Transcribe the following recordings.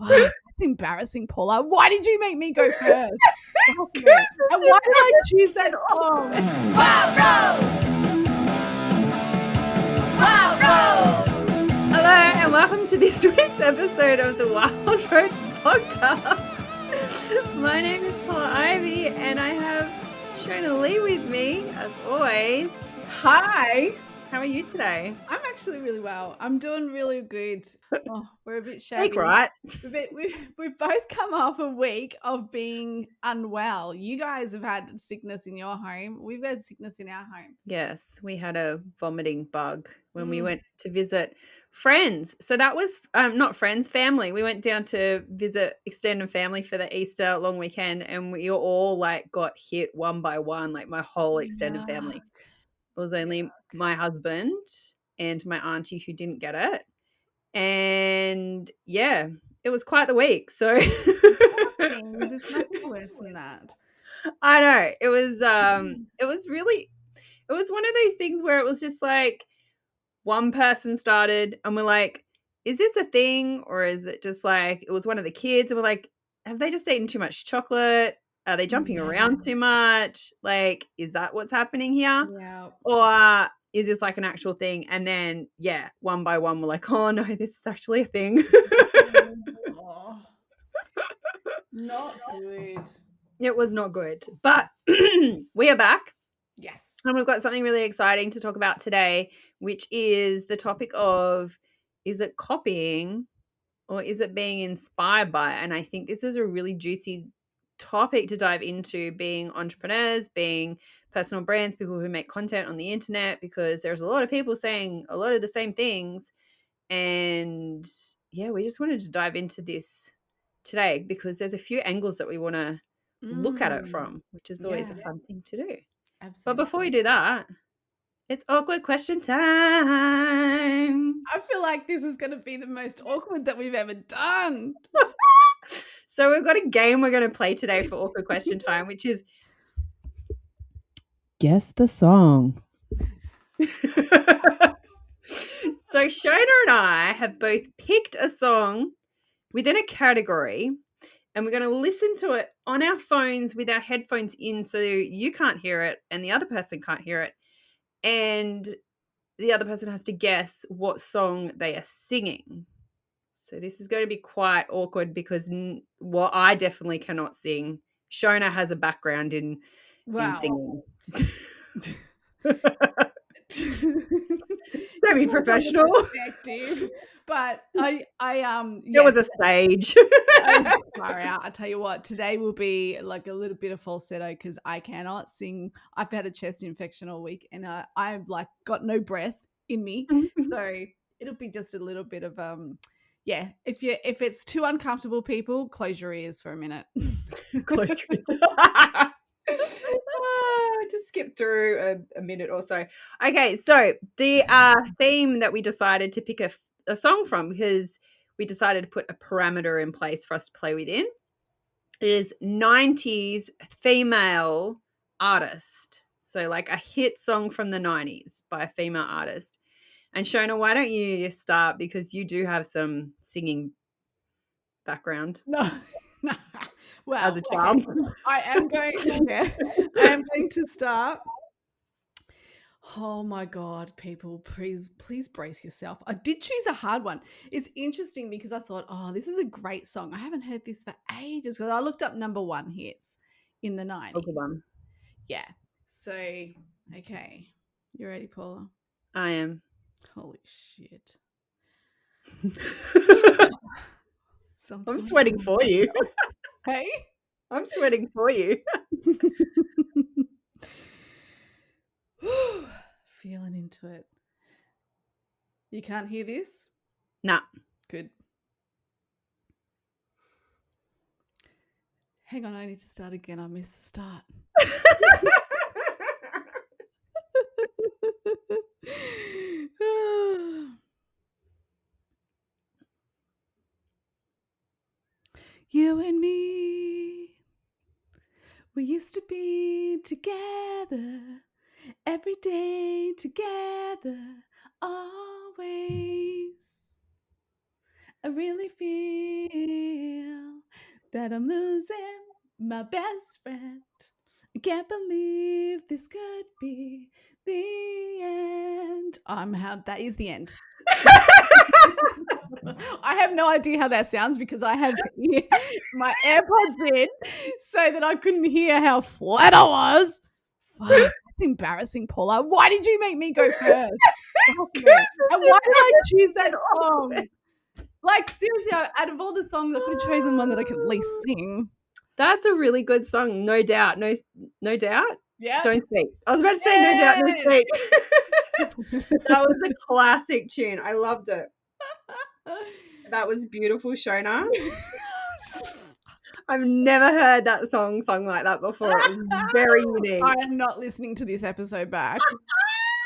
Fuck, that's embarrassing, Paula. Why did you make me go first? Fuck me. Yes, And why did I choose that song? Wild Rose! Hello and welcome to this week's episode of the Wild Rose podcast. My name is Paula Ivy and I have Shonah Lee with me as always. Hi. How are you today? I'm actually really well. I'm doing really good. Oh, we're a bit shabby. Speak right. We've both come off a week of being unwell. You guys have had sickness in your home. We've had sickness in our home. Yes, we had a vomiting bug when we went to visit friends. So that was not friends, family. We went down to visit extended family for the Easter long weekend and we all like got hit one by one, like my whole extended family. It was only my husband and my auntie who didn't get it. And yeah, it was quite the week. So It's nothing worse than that. I know. It was one of those things where it was just like one person started and we're like, is this a thing? Or is it just like it was one of the kids and we're like, have they just eaten too much chocolate? Are they jumping around too much? Like, is that what's happening here? Yeah. Or is this like an actual thing? And then, yeah, one by one, we're like, oh no, this is actually a thing. Oh, not good. It was not good. But we are back. Yes. And we've got something really exciting to talk about today, which is the topic of, is it copying or is it being inspired by? And I think this is a really juicy topic to dive into, being entrepreneurs, being personal brands, people who make content on the internet, because there's a lot of people saying a lot of the same things. And yeah, we just wanted to dive into this today because there's a few angles that we want to look at it from, which is always a fun thing to do. Absolutely. But before we do that, it's awkward question time. I feel like this is going to be the most awkward that we've ever done. So we've got a game we're going to play today for awkward question time, which is guess the song. So Shonah and I have both picked a song within a category and we're going to listen to it on our phones with our headphones in so you can't hear it and the other person can't hear it. And the other person has to guess what song they are singing. So this is going to be quite awkward because I definitely cannot sing. Shonah has a background in singing. Semi-professional. But I There was a stage. Far out. I tell you what, today will be like a little bit of falsetto because I cannot sing. I've had a chest infection all week and I've like got no breath in me. So it'll be just a little bit of if it's too uncomfortable, people, close your ears for a minute. Close your ears. Just skip through a minute or so. Okay, so the theme that we decided to pick a song from, because we decided to put a parameter in place for us to play within, is 90s female artist. So like a hit song from the 90s by a female artist. And Shonah, why don't you start, because you do have some singing background. No. Well, as a child. Okay. I am going to start. Oh my God, people, please brace yourself. I did choose a hard one. It's interesting because I thought, oh, this is a great song. I haven't heard this for ages because I looked up number one hits in the 90s. Oh, good one. Yeah. So, okay. You ready, Paula? I am. Holy shit. I'm sweating for you. Hey? I'm sweating for you. Feeling into it. You can't hear this? Nah. Good. Hang on, I need to start again. I missed the start. You and me, we used to be together, every day together, always. I really feel that I'm losing my best friend. I can't believe this could be the end. That is the end. I have no idea how that sounds because I have my AirPods in so that I couldn't hear how flat I was. Fuck, that's embarrassing, Paula. Why did you make me go first? Fuck me. And why did I choose that song? Like, seriously, out of all the songs, I could have chosen one that I could at least sing. That's a really good song, no doubt. No doubt? Yeah. Don't speak. I was about to say no doubt, no speak. That was a classic tune. I loved it. That was beautiful, Shonah. I've never heard that song sung like that before. It was very unique. I am not listening to this episode back.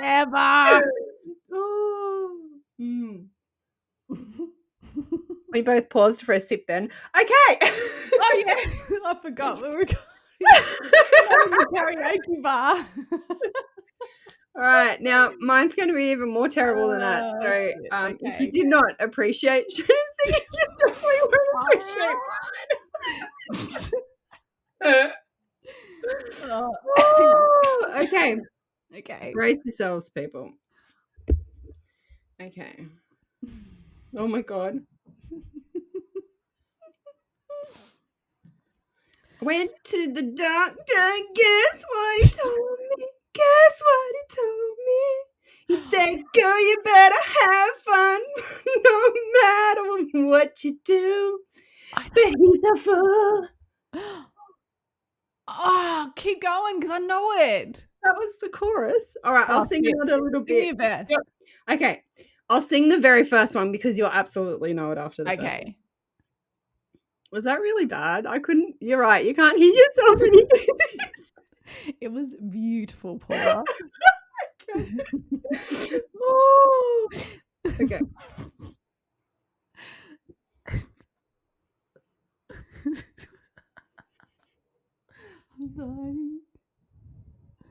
Ever. We both paused for a sip then. Okay. Oh, yeah. I forgot we were the karaoke bar. All right. Now, mine's going to be even more terrible than that. So Okay. if you did not appreciate Shonah's singing, you definitely would appreciate mine. Okay. Okay. Brace yourselves, people. Okay. Oh my God. Went to the doctor, guess what he told me? Guess what he told me? He said, girl, you better have fun no matter what you do. But he's a fool. Oh, keep going because I know it. That was the chorus. All right, I'll sing another little bit. Sing your best. Yep. Okay, I'll sing the very first one because you'll absolutely know it after the first one. Okay. Was that really bad? I couldn't. You're right. You can't hear yourself when you do this. It was beautiful, Paula. Oh. Okay.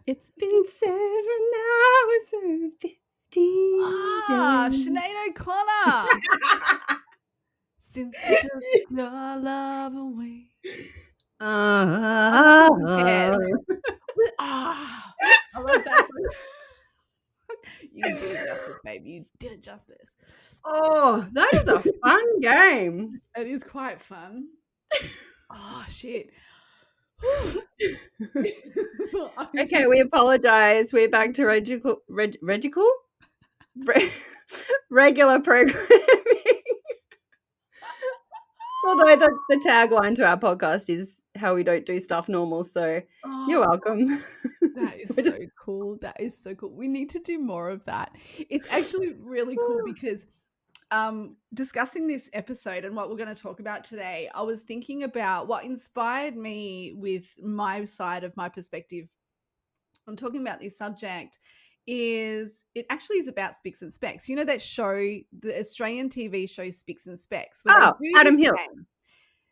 It's been 7 hours and 15 minutes. Sinead O'Connor. Since you took your love away. I love that. You did it justice, baby. You did it justice. Oh, that is a fun game. It is quite fun. Oh, shit. Okay, we apologize. We're back to regular programming. Although the tagline to our podcast is how we don't do stuff normal, so you're welcome. That is so cool. That is so cool. We need to do more of that. It's actually really cool because discussing this episode and what we're going to talk about today, I was thinking about what inspired me with my side of my perspective on talking about this subject is it actually is about Spicks and Specks. You know that show, the Australian TV show Spicks and Specks? Adam Hill.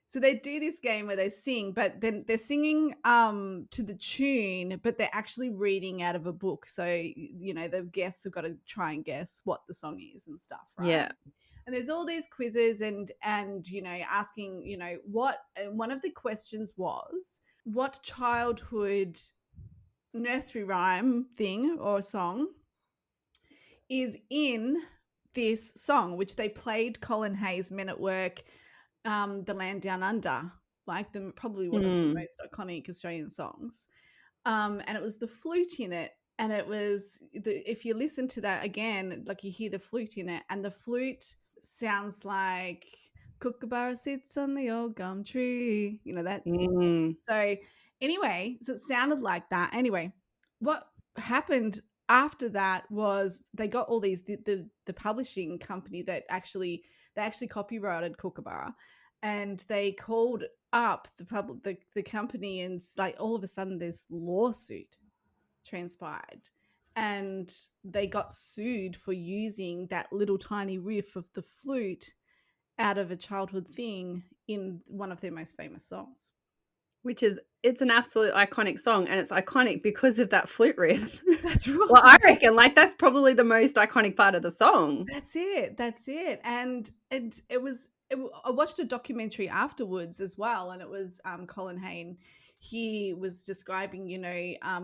So they do this game where they sing, but then they're singing to the tune, but they're actually reading out of a book. So, you know, the guests have got to try and guess what the song is and stuff, right? Yeah. And there's all these quizzes and you know, asking, you know, one of the questions was, what childhood nursery rhyme thing or song is in this song, which they played Colin Hayes' Men at Work, The Land Down Under, like probably one of the most iconic Australian songs. And it was the flute in it. And it was, if you listen to that again, like you hear the flute in it, and the flute sounds like Kookaburra sits on the old gum tree. You know that? So anyway, so it sounded like that. Anyway, what happened after that was they got all these, the publishing company that actually copyrighted Kookaburra, and they called up the company, and like all of a sudden this lawsuit transpired, and they got sued for using that little tiny riff of the flute out of a childhood thing in one of their most famous songs. It's an absolute iconic song, and it's iconic because of that flute riff. That's right. Well, I reckon like that's probably the most iconic part of the song. That's it. And it I watched a documentary afterwards as well, and it was Colin Hayne. He was describing,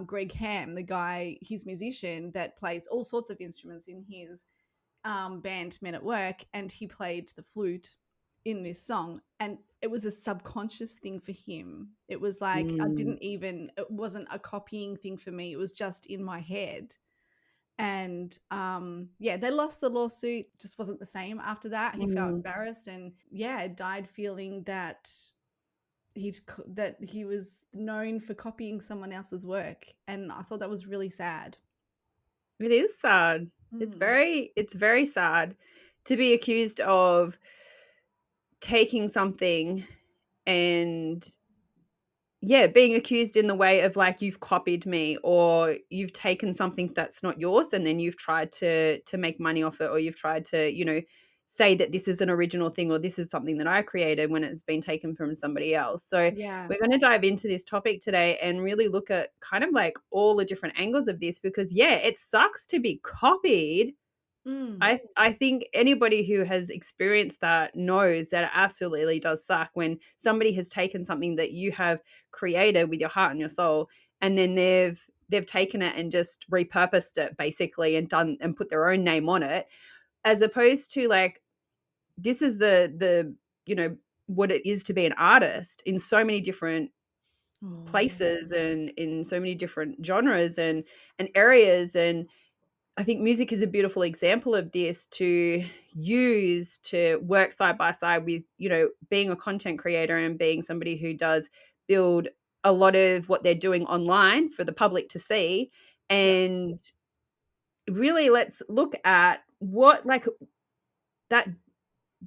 Greg Ham, the guy, his musician that plays all sorts of instruments in his band Men at Work, and he played the flute in this song, and it was a subconscious thing for him. It was like Mm, it wasn't a copying thing for me. It was just in my head. And yeah, they lost the lawsuit. Just wasn't the same after that. He felt mm. embarrassed, and yeah, died feeling that he was known for copying someone else's work, and I thought that was really sad. It is sad. Mm. It's very sad to be accused of taking something and yeah, being accused in the way of like you've copied me or you've taken something that's not yours and then you've tried to make money off it or you've tried to, say that this is an original thing or this is something that I created when it's been taken from somebody else. So Yeah. we're going to dive into this topic today and really look at kind of like all the different angles of this because yeah, it sucks to be copied. Mm. I think anybody who has experienced that knows that it absolutely does suck when somebody has taken something that you have created with your heart and your soul, and then they've taken it and just repurposed it basically and done and put their own name on it, as opposed to like this is the what it is to be an artist in so many different Oh yeah. places and in so many different genres and areas. And I think music is a beautiful example of this to use to work side by side with, being a content creator and being somebody who does build a lot of what they're doing online for the public to see. Yeah. And really let's look at what like that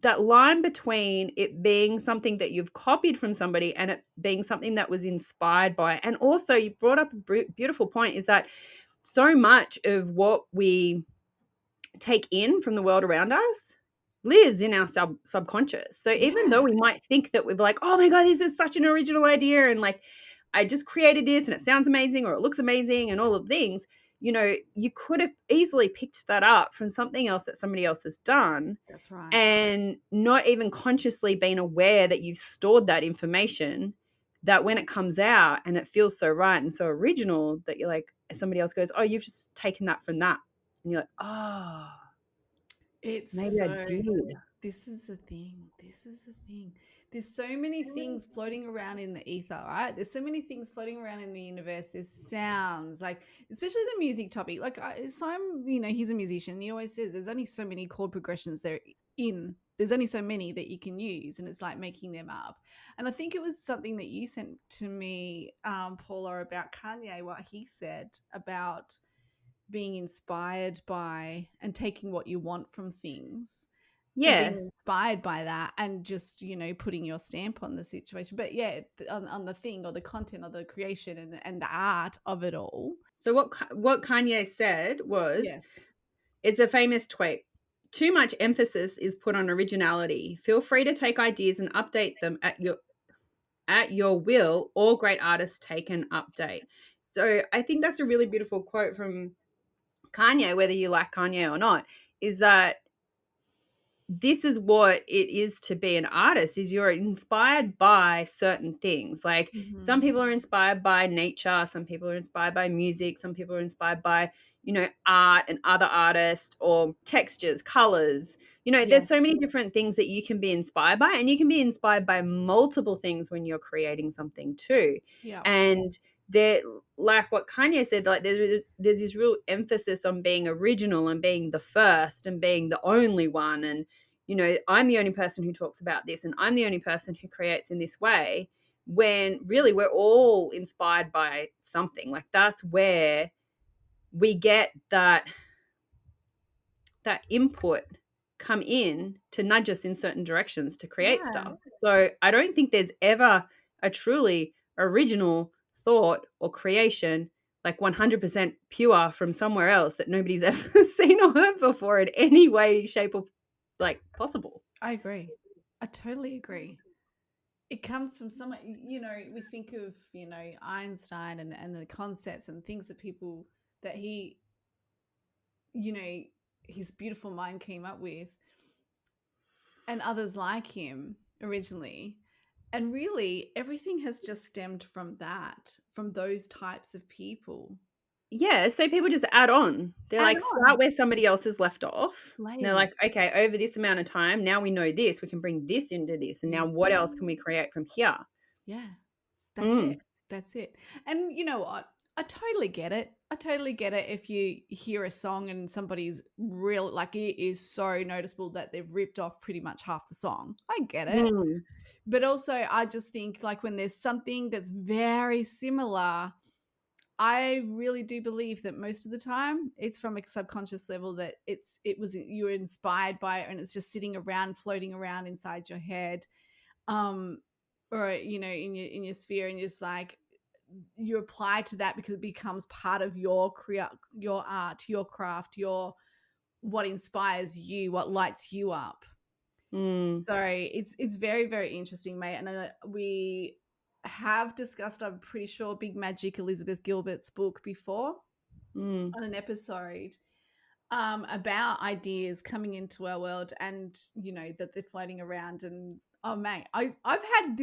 that line between it being something that you've copied from somebody and it being something that was inspired by. And also you brought up a beautiful point is that so much of what we take in from the world around us lives in our subconscious. So even Yeah. though we might think that we're like, oh my God, this is such an original idea. And like, I just created this and it sounds amazing or it looks amazing and all of things, you could have easily picked that up from something else that somebody else has done That's right. and not even consciously been aware that you've stored that information that when it comes out and it feels so right and so original that you're like, somebody else goes, oh, you've just taken that from that. And you're like, oh, It's maybe I so did. This is the thing. This is the thing. There's so many things floating around in the ether, right? There's so many things floating around in the universe. There's sounds, like, especially the music topic. Like, Simon, he's a musician. He always says there's only so many chord progressions there's only so many that you can use, and it's like making them up. And I think it was something that you sent to me, Paula, about Kanye, what he said about being inspired by and taking what you want from things and Yeah. being inspired by that and just putting your stamp on the situation, but yeah, on the thing or the content or the creation and the art of it all. So what Kanye said was, Yes. it's a famous tweet. Too much emphasis is put on originality. Feel free to take ideas and update them at your will. All great artists take an update. So I think that's a really beautiful quote from Kanye, whether you like Kanye or not, is that this is what it is to be an artist is you're inspired by certain things. Like some Hmm. people are inspired by nature, some people are inspired by music, some people are inspired by art and other artists or textures, colors. Yeah. There's so many different things that you can be inspired by, and you can be inspired by multiple things when you're creating something too. Yeah. And there, like what Kanye said, like there's this real emphasis on being original and being the first and being the only one. And I'm the only person who talks about this and I'm the only person who creates in this way, when really we're all inspired by something. Like that's where we get that input come in to nudge us in certain directions to create Yeah. stuff. So I don't think there's ever a truly original thought or creation like 100% pure from somewhere else that nobody's ever seen or heard before in any way, shape, or like possible. I agree. I totally agree. It comes from somewhere. We think of Einstein and the concepts and things that people that he you know his beautiful mind came up with, and others like him originally. And really, everything has just stemmed from that, from those types of people. Yeah, so people just add on. They're Add like, start on where somebody else has left off. And they're layers. like, okay, over this amount of time, now we know this, we can bring this into this. And now This, what else can we create from here? yeah, that's it. Mm, That's it. And you know what? I totally get it. I totally get it if you hear a song and somebody's real, like it is so noticeable that they've ripped off pretty much half the song. I get it. mm, But also, I just think like when there's something that's very similar, I really do believe that most of the time it's from a subconscious level that it was you were inspired by it and it's just sitting around, floating around inside your head, um, or in your sphere, and just like you apply to that because it becomes part of your art, your craft, your what inspires you, what lights you up. mm, So it's very, very interesting, mate. And we have discussed, I'm pretty sure, Big Magic, Elizabeth Gilbert's book before mm. on an episode, about ideas coming into our world, and that they're floating around. And oh man, I've had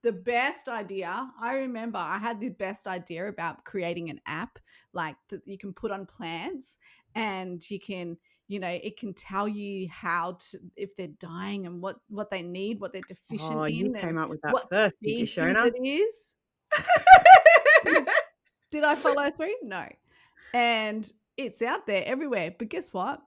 the best idea. I remember I had the best idea about creating an app like that you can put on plants, and you can it can tell you how to, if they're dying, and what they need, what they're deficient Oh, you in, and came up with that what first, did you, species Shona? it is. Did I follow through? No. And it's out there everywhere. But guess what?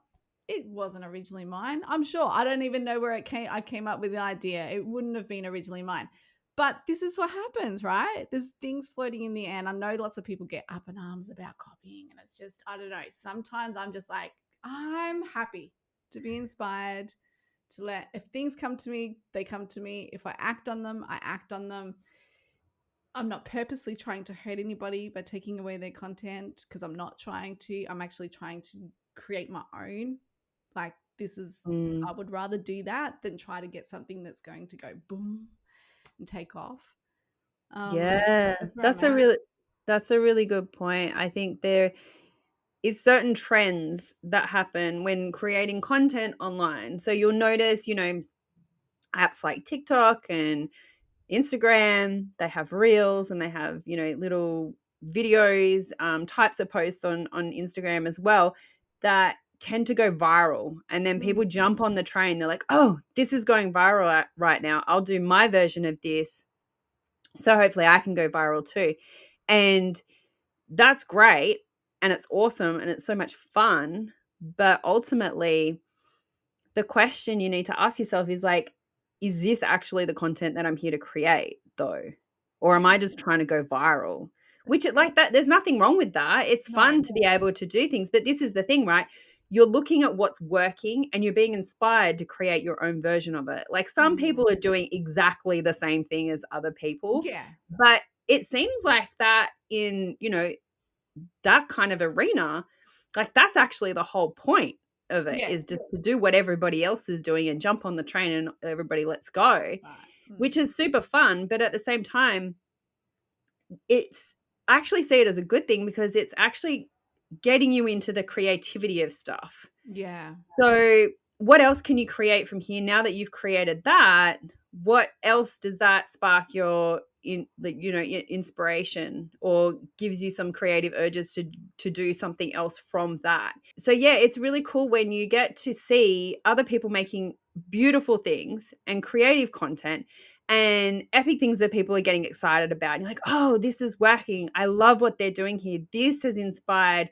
It wasn't originally mine. I'm sure. I don't even know where I came up with the idea. It wouldn't have been originally mine. But this is what happens, right? There's things floating in the air. And I know lots of people get up in arms about copying. And it's just, I don't know. Sometimes I'm just like, I'm happy to be inspired, to let, if things come to me, they come to me. If I act on them, I act on them. I'm not purposely trying to hurt anybody by taking away their content, because I'm not trying to. I'm actually trying to create my own. Like, this is, Mm. I would rather do that than try to get something that's going to go boom and take off. Yeah, That's where I'm that's a at. really good point. I think there is certain trends that happen when creating content online. So you'll notice, apps like TikTok and Instagram, they have reels and they have, little videos, types of posts on Instagram as well that tend to go viral. And then Mm, people jump on the train. They're like, oh, this is going viral right now. I'll do my version of this. So hopefully I can go viral too. And that's great. And it's awesome. And it's so much fun. But ultimately, the question you need to ask yourself is like, is this actually the content that I'm here to create though? Or am yeah, I just trying to go viral? Which that's it it. like that, there's nothing wrong with that. It's No, fun to be able to do things. But this is the thing, right? You're looking at what's working and you're being inspired to create your own version of it. Like some mm, people are doing exactly the same thing as other people, yeah, but it seems like that in, that kind of arena, like that's actually the whole point of it yeah, is just to do what everybody else is doing and jump on the train and everybody let's go, right. which is super fun. But at the same time, it's I actually see it as a good thing because it's actually getting you into the creativity of stuff. Yeah, So, what else can you create from here now that you've created that? What else does that spark your inspiration or gives you some creative urges to do something else from that? So yeah, it's really cool when you get to see other people making beautiful things and creative content and epic things that people are getting excited about. And you're like, "Oh, this is working. I love what they're doing here. This has inspired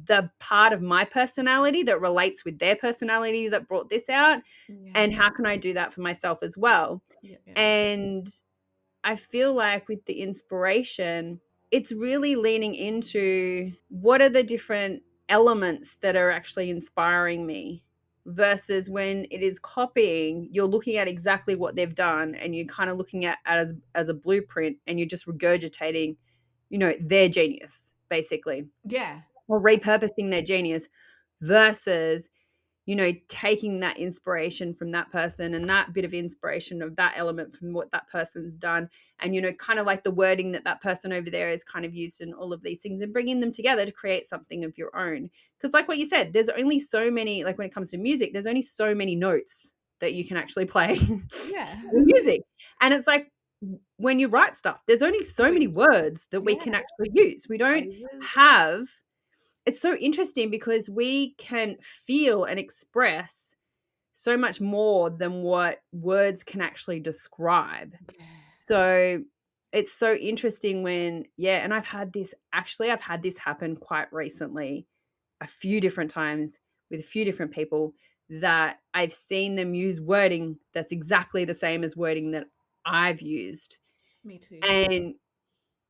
the part of my personality that relates with their personality that brought this out, yeah, and how can I do that for myself as well?" yeah, yeah, And I feel like with the inspiration, it's really leaning into what are the different elements that are actually inspiring me versus when it is copying, you're looking at exactly what they've done and you're kind of looking at as a blueprint and you're just regurgitating, their genius basically yeah, or repurposing their genius versus taking that inspiration from that person and that bit of inspiration of that element from what that person's done and kind of like the wording that that person over there is kind of used in all of these things and bringing them together to create something of your own, because like what you said, there's only so many, like when it comes to music, there's only so many notes that you can actually play Yeah. music. And it's like when you write stuff, there's only so many Language. words that we Yeah. can actually use. We don't Phrases. have it's so interesting because we can feel and express so much more than what words can actually describe. Yeah. So it's so interesting when, yeah, and I've had this happen quite recently, a few different times with a few different people that I've seen them use wording that's exactly the same as wording that I've used. Me too. And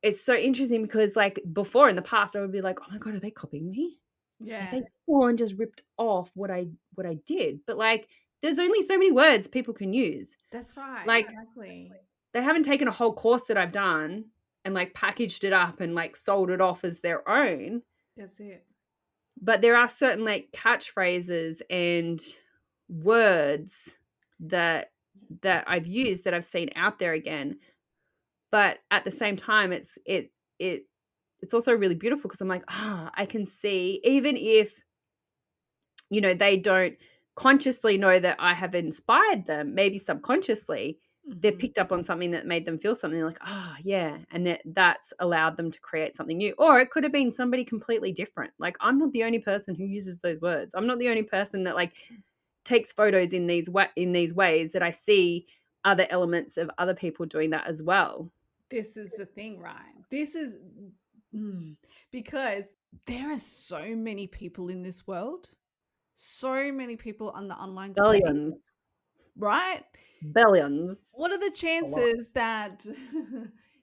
it's so interesting because like before in the past, I would be like, oh my God, are they copying me? Like Yeah. they full on just ripped off what I did. But like there's only so many words people can use. That's right. Like Exactly. they haven't taken a whole course that I've done and like packaged it up and like sold it off as their own. That's it. But there are certain like catchphrases and words that I've used that I've seen out there again. But at the same time, it's also really beautiful because I'm like, I can see, even if they don't consciously know that I have inspired them, maybe subconsciously, they've Mhm. picked up on something that made them feel something like, yeah. And that's allowed them to create something new. Or it could have been somebody completely different. Like, I'm not the only person who uses those words. I'm not the only person that like takes photos in these ways that I see other elements of other people doing that as well. This is the thing, right? This is because there are so many people in this world, so many people on the online Billions, space, right? billions. What are the A lot. chances that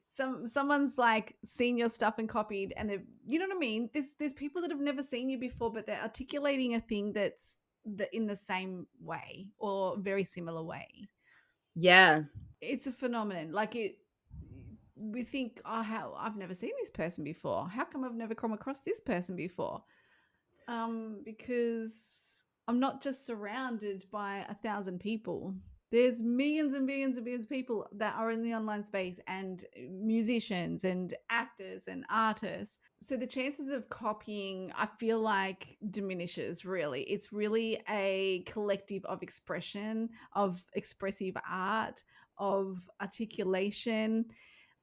someone's like seen your stuff and copied, and they've, you know what I mean? There's people that have never seen you before, but they're articulating a thing that's in the same way or very similar way. Yeah. It's a phenomenon. Like it, we think, oh, how I've never seen this person before. How come I've never come across this person before? Because I'm not just surrounded by 1,000 people. There's millions and billions and billions of people that are in the online space, and musicians and actors and artists. So the chances of copying, I feel like, diminishes really. It's really a collective of expression, of expressive art, of articulation.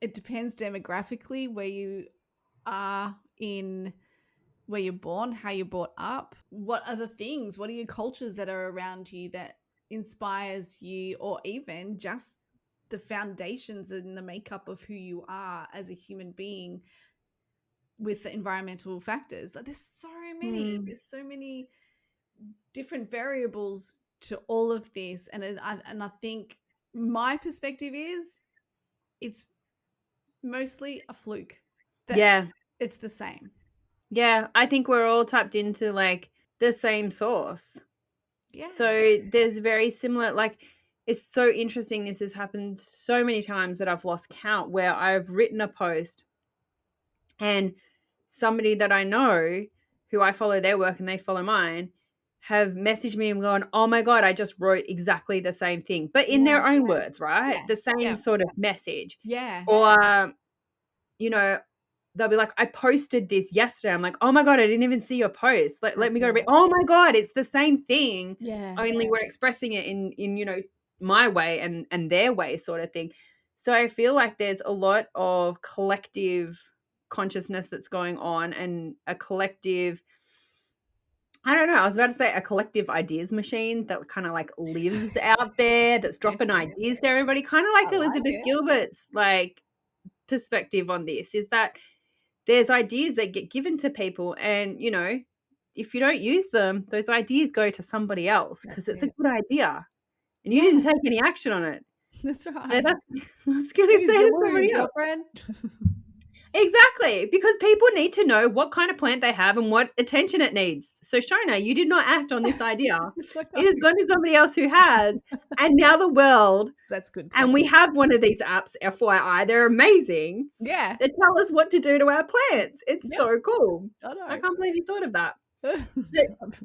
It depends demographically where you are in, where you're born, how you're brought up, what are the things, what are your cultures that are around you that inspires you, or even just the foundations and the makeup of who you are as a human being with the environmental factors. Like Hmm. there's so many different variables to all of this, and I think my perspective is it's mostly a fluke that Yeah. it's the same. Yeah. I think we're all tapped into like the same source. Yeah. So there's very similar, like, it's so interesting. This has happened so many times that I've lost count where I've written a post and somebody that I know who I follow their work and they follow mine have messaged me and gone, oh my God, I just wrote exactly the same thing, but in Yeah. their own words, right? Yeah. The same Yeah. sort of message. Yeah. Or, you know, they'll be like, I posted this yesterday. I'm like, oh my God, I didn't even see your post. Let me go read. Exactly. Oh my God, it's the same thing. Yeah. Only we're expressing it in my way and their way sort of thing. So I feel like there's a lot of collective consciousness that's going on and a collective, I don't know, I was about to say a collective ideas machine that kind of like lives out there that's dropping ideas to everybody, kind of I like like Elizabeth it. Gilbert's like perspective on this is that there's ideas that get given to people and if you don't use them, those ideas go to somebody else because That's it's a it. good idea and you didn't Yeah, take any action on it. that's So right. that's going to Snooze, say you to lose, somebody else. girlfriend. Exactly, because people need to know what kind of plant they have and what attention it needs. So Shona, you did not act on this idea. It has gone to somebody else who has, and now the world, That's good and we content. have one of these apps, FYI, they're amazing. Yeah. They tell us what to do to our plants. It's Yep. so cool. I I know. can't believe you thought of that. But I'll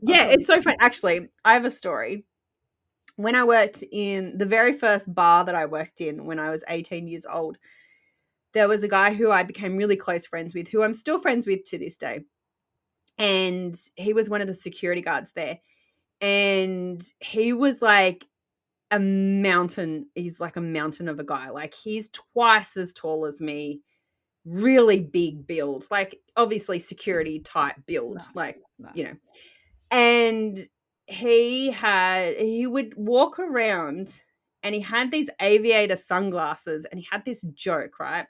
yeah, probably it's so do. fun. Actually, I have a story. When I worked in the very first bar that I worked in when I was 18 years old, there was a guy who I became really close friends with, who I'm still friends with to this day. And he was one of the security guards there. And he was like a mountain. He's like a mountain of a guy. Like he's twice as tall as me, really big build, like obviously security type build, like, Nice, you know. nice. And he would walk around and he had these aviator sunglasses and he had this joke, right?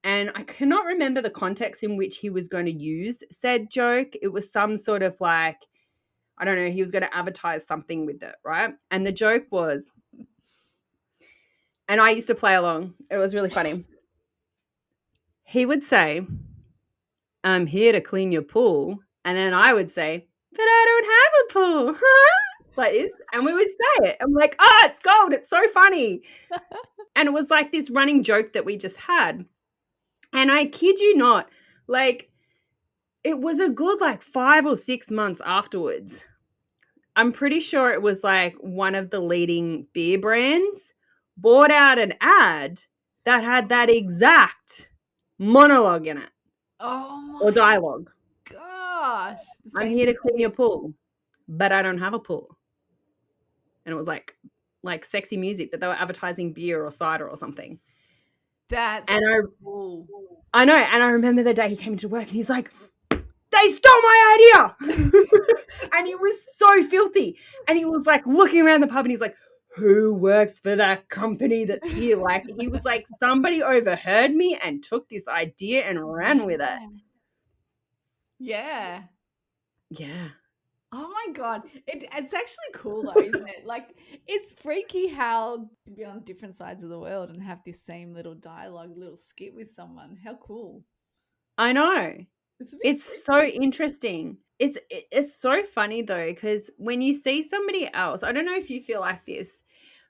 And I cannot remember the context in which he was going to use said joke. It was some sort of like, I don't know, he was going to advertise something with it, right? And the joke was, and I used to play along, it was really funny. He would say, I'm here to clean your pool. And then I would say, but I don't have a pool. Like this. And we would say it. I'm like, oh, it's gold. It's so funny. And it was like this running joke that we just had. And I kid you not, like, it was a good like 5 or 6 months afterwards. I'm pretty sure it was like one of the leading beer brands bought out an ad that had that exact monologue in it Oh or my dialogue. gosh. The I'm same here to as clean your this. pool, but I don't have a pool. And it was like sexy music, but they were advertising beer or cider or something. And That's cool. I know, and I remember the day he came to work and he's like, they stole my idea. And he was so filthy. And he was like looking around the pub and he's like, who works for that company that's here? Like, he was like, somebody overheard me and took this idea and ran with it. Yeah. Yeah. Yeah. Oh my god. It's actually cool though, isn't it? Like it's freaky how you can be on different sides of the world and have this same little dialogue, little skit with someone. How cool. I know. It's a bit It's so freaky. interesting. It's so funny though, because when you see somebody else, I don't know if you feel like this,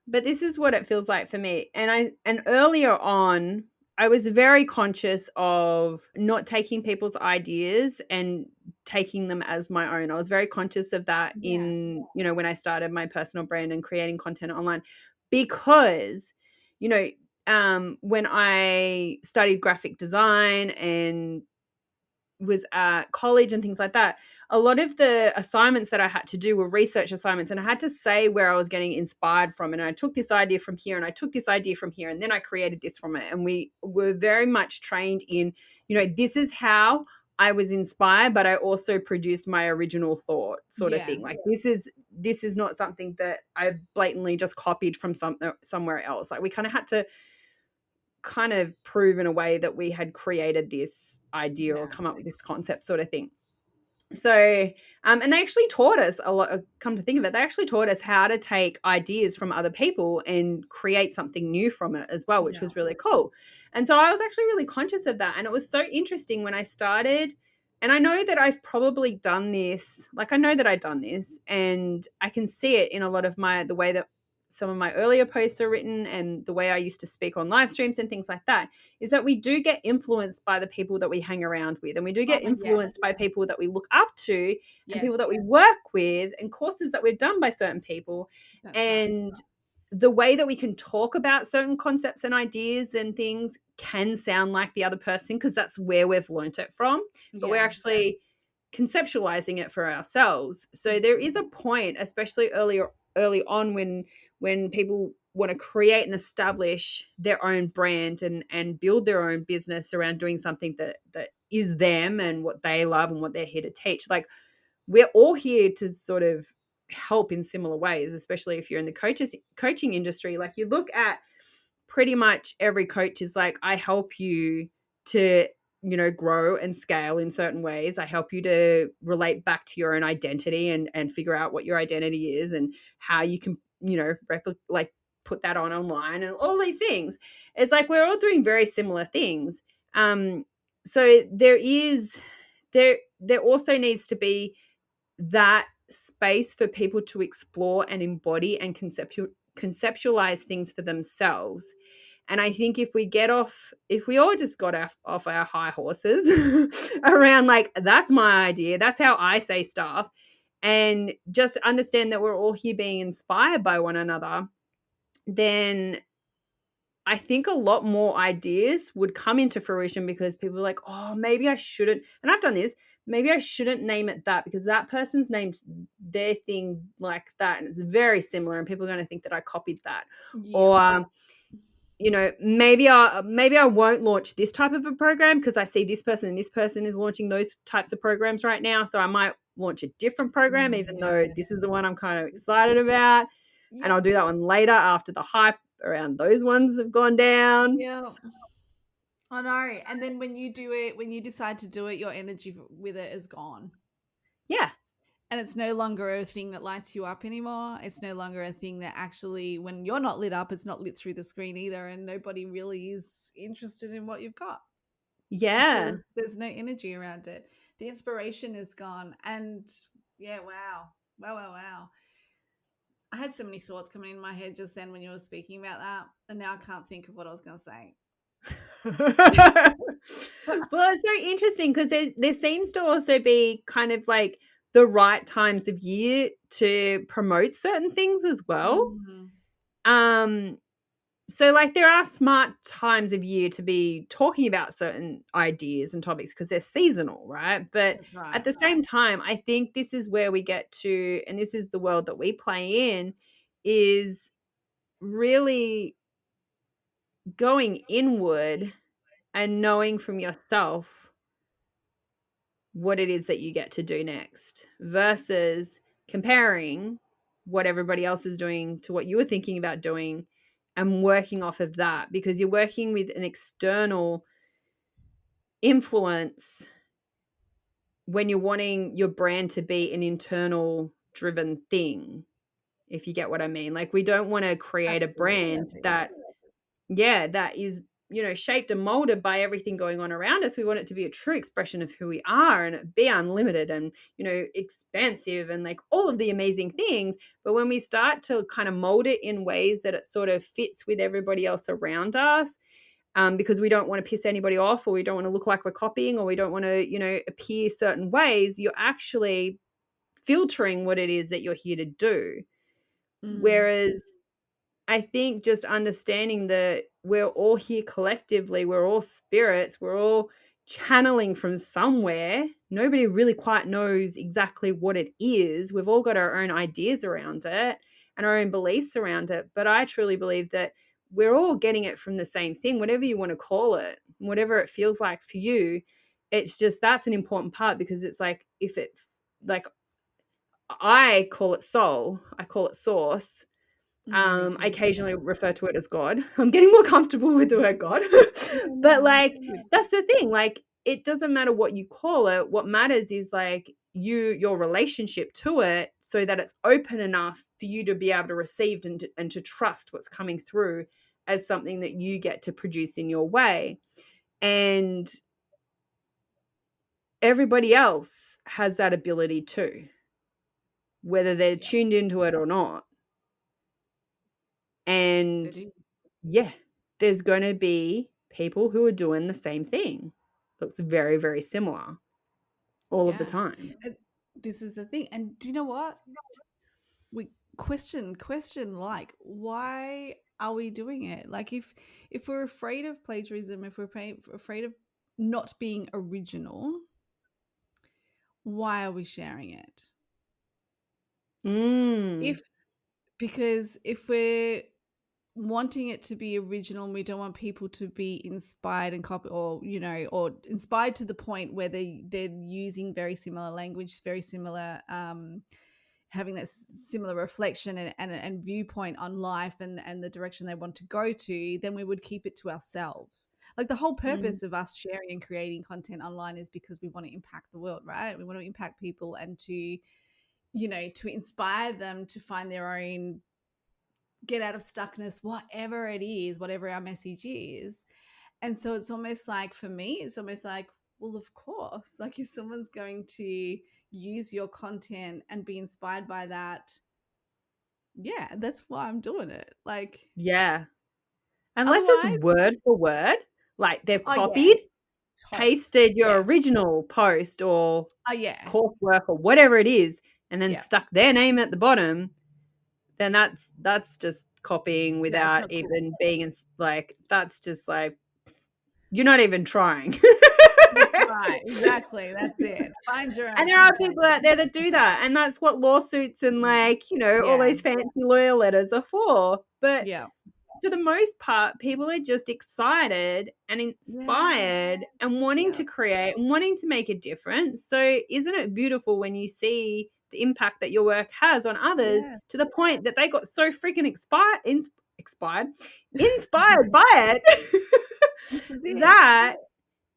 but this is what it feels like for me. And earlier on, I was very conscious of not taking people's ideas and taking them as my own. I was very conscious of that Yeah. in, when I started my personal brand and creating content online because, you know, when I studied graphic design and was at college and things like that, a lot of the assignments that I had to do were research assignments, and I had to say where I was getting inspired from. And I took this idea from here and I took this idea from here, and then I created this from it. And we were very much trained in, this is how I was inspired, but I also produced my original thought sort of Yeah. thing. Like this is not something that I blatantly just copied from somewhere else. Like we kind of had to kind of prove in a way that we had created this idea or Yeah. come up with this concept sort of thing. So, and they actually taught us a lot, come to think of it, they actually taught us how to take ideas from other people and create something new from it as well, which Yeah. was really cool. And so I was actually really conscious of that. And it was so interesting when I started, and I know that I've probably done this, like I know that I've done this and I can see it in a lot of the way that some of my earlier posts are written and the way I used to speak on live streams and things like that, is that we do get influenced by the people that we hang around with, and we do Oh get yes. influenced by people that we look up to and Yes. people that we work with and courses that we've done by certain people. That's right. And the way that we can talk about certain concepts and ideas and things can sound like the other person because that's where we've learnt it from, but we're Yeah. actually conceptualizing it for ourselves. So there is a point, especially early on, when people want to create and establish their own brand and build their own business around doing something that is them and what they love and what they're here to teach. Like we're all here to sort of help in similar ways, especially if you're in the coaching industry. Like you look at pretty much every coach is like, I help you to grow and scale in certain ways. I help you to relate back to your own identity and figure out what your identity is and how you can like put that on online and all these things. It's like we're all doing very similar things. So there also needs to be that space for people to explore and embody and conceptualize things for themselves. And I think if we all just got off our high horses around like, that's my idea, that's how I say stuff, and just understand that we're all here being inspired by one another, then I think a lot more ideas would come into fruition because people are like, oh, maybe I shouldn't. And I've done this. Maybe I shouldn't name it that because that person's named their thing like that. And it's very similar. And people are going to think that I copied that. Yeah. Or, maybe I won't launch this type of a program because I see this person and this person is launching those types of programs right now. So I might launch a different program, even though Yeah. this is the one I'm kind of excited about. And Yeah. I'll do that one later after the hype around those ones have gone down. Yeah. I know. And then when you do it, when you decide to do it, your energy with it is gone. Yeah. And it's no longer a thing that lights you up anymore. It's no longer a thing that actually, when you're not lit up, it's not lit through the screen either. And nobody really is interested in what you've got Yeah. because there's no energy around it. The inspiration is gone. And yeah, wow. Wow, wow, wow. I had so many thoughts coming in my head just then when you were speaking about that. And now I can't think of what I was going to say. Well, it's so interesting because there seems to also be kind of like the right times of year to promote certain things as well. Mm, Um, so like there are smart times of year to be talking about certain ideas and topics because they're seasonal, right? But that's at right. the same time, I think this is where we get to, and this is the world that we play in, is really going inward and knowing from yourself what it is that you get to do next versus comparing what everybody else is doing to what you were thinking about doing and working off of that because you're working with an external influence when you're wanting your brand to be an internal driven thing, if you get what I mean. Like we don't want to create a Absolutely, I brand do. that that is, shaped and molded by everything going on around us. We want it to be a true expression of who we are and be unlimited and, expansive and like all of the amazing things. But when we start to kind of mold it in ways that it sort of fits with everybody else around us, because we don't want to piss anybody off or we don't want to look like we're copying or we don't want to, appear certain ways, you're actually filtering what it is that you're here to do. Mm, Whereas I think just understanding that we're all here collectively, we're all spirits, we're all channeling from somewhere. Nobody really quite knows exactly what it is. We've all got our own ideas around it and our own beliefs around it. But I truly believe that we're all getting it from the same thing, whatever you want to call it, whatever it feels like for you. It's just that's an important part because it's like if it, like, I call it soul, I call it source. me I too. occasionally refer to it as God. I'm getting more comfortable with the word God. Yeah, But, no, like, good. that's the thing, like, it doesn't matter what you call it. What matters is, like, your relationship to it so that it's open enough for you to be able to receive and to trust what's coming through as something that you get to produce in your way. And everybody else has that ability too, whether they're Yeah, tuned into it or not. they And do. yeah, there's going to be people who are doing the same thing. Looks very, very similar all of the Yeah. time. And this is the thing. And do you know what? We question like why are we doing it? Like if we're afraid of plagiarism, if we're afraid of not being original, why are we sharing it? Mm. If because if we're wanting it to be original and we don't want people to be inspired and copy or or inspired to the point where they're using very similar language, very similar having that similar reflection and viewpoint on life and the direction they want to go to, then we would keep it to ourselves. Like the whole Mm. purpose of us sharing and creating content online is because we want to impact the world, right? We want to impact people and to to inspire them to find their own get out of stuckness, whatever it is, whatever our message is. And so it's almost like, for me, it's almost like, well, of course, like if someone's going to use your content and be inspired by that, yeah, that's why I'm doing it. Like, Yeah. Unless it's otherwise, word for word, like they've oh, yeah, copied, totes. pasted Yeah. your original post or Oh, yeah. coursework or whatever it is, and then Yeah. stuck their name at the bottom, then that's just copying Yeah, it's without not cool. even being like, that's just like, you're not even trying. That's right. Exactly. That's it. Find your And own there are content. people out there that do that. And that's what lawsuits and like, all Yeah. those fancy lawyer letters are for. But Yeah. for the most part, people are just excited and Yeah. inspired and wanting Yeah. to create and wanting to make a difference. So, isn't it beautiful when you see the impact that your work has on others Yeah. to the point that they got so freaking inspired by it This is it. that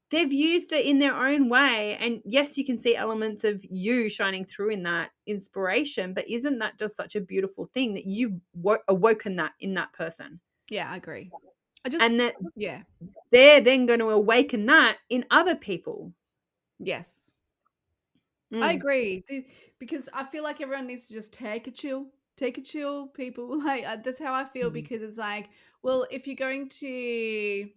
they've used it in their own way. And yes, you can see elements of you shining through in that inspiration, but isn't that just such a beautiful thing that you've awoken that in that person? Yeah, I agree. I just And that yeah. they're then going to awaken that in other people. Yes. I Mm. agree. Because I feel like everyone needs to just take a chill. Take a chill, people. Like that's how I feel Mhm. because it's like, well, if you're going to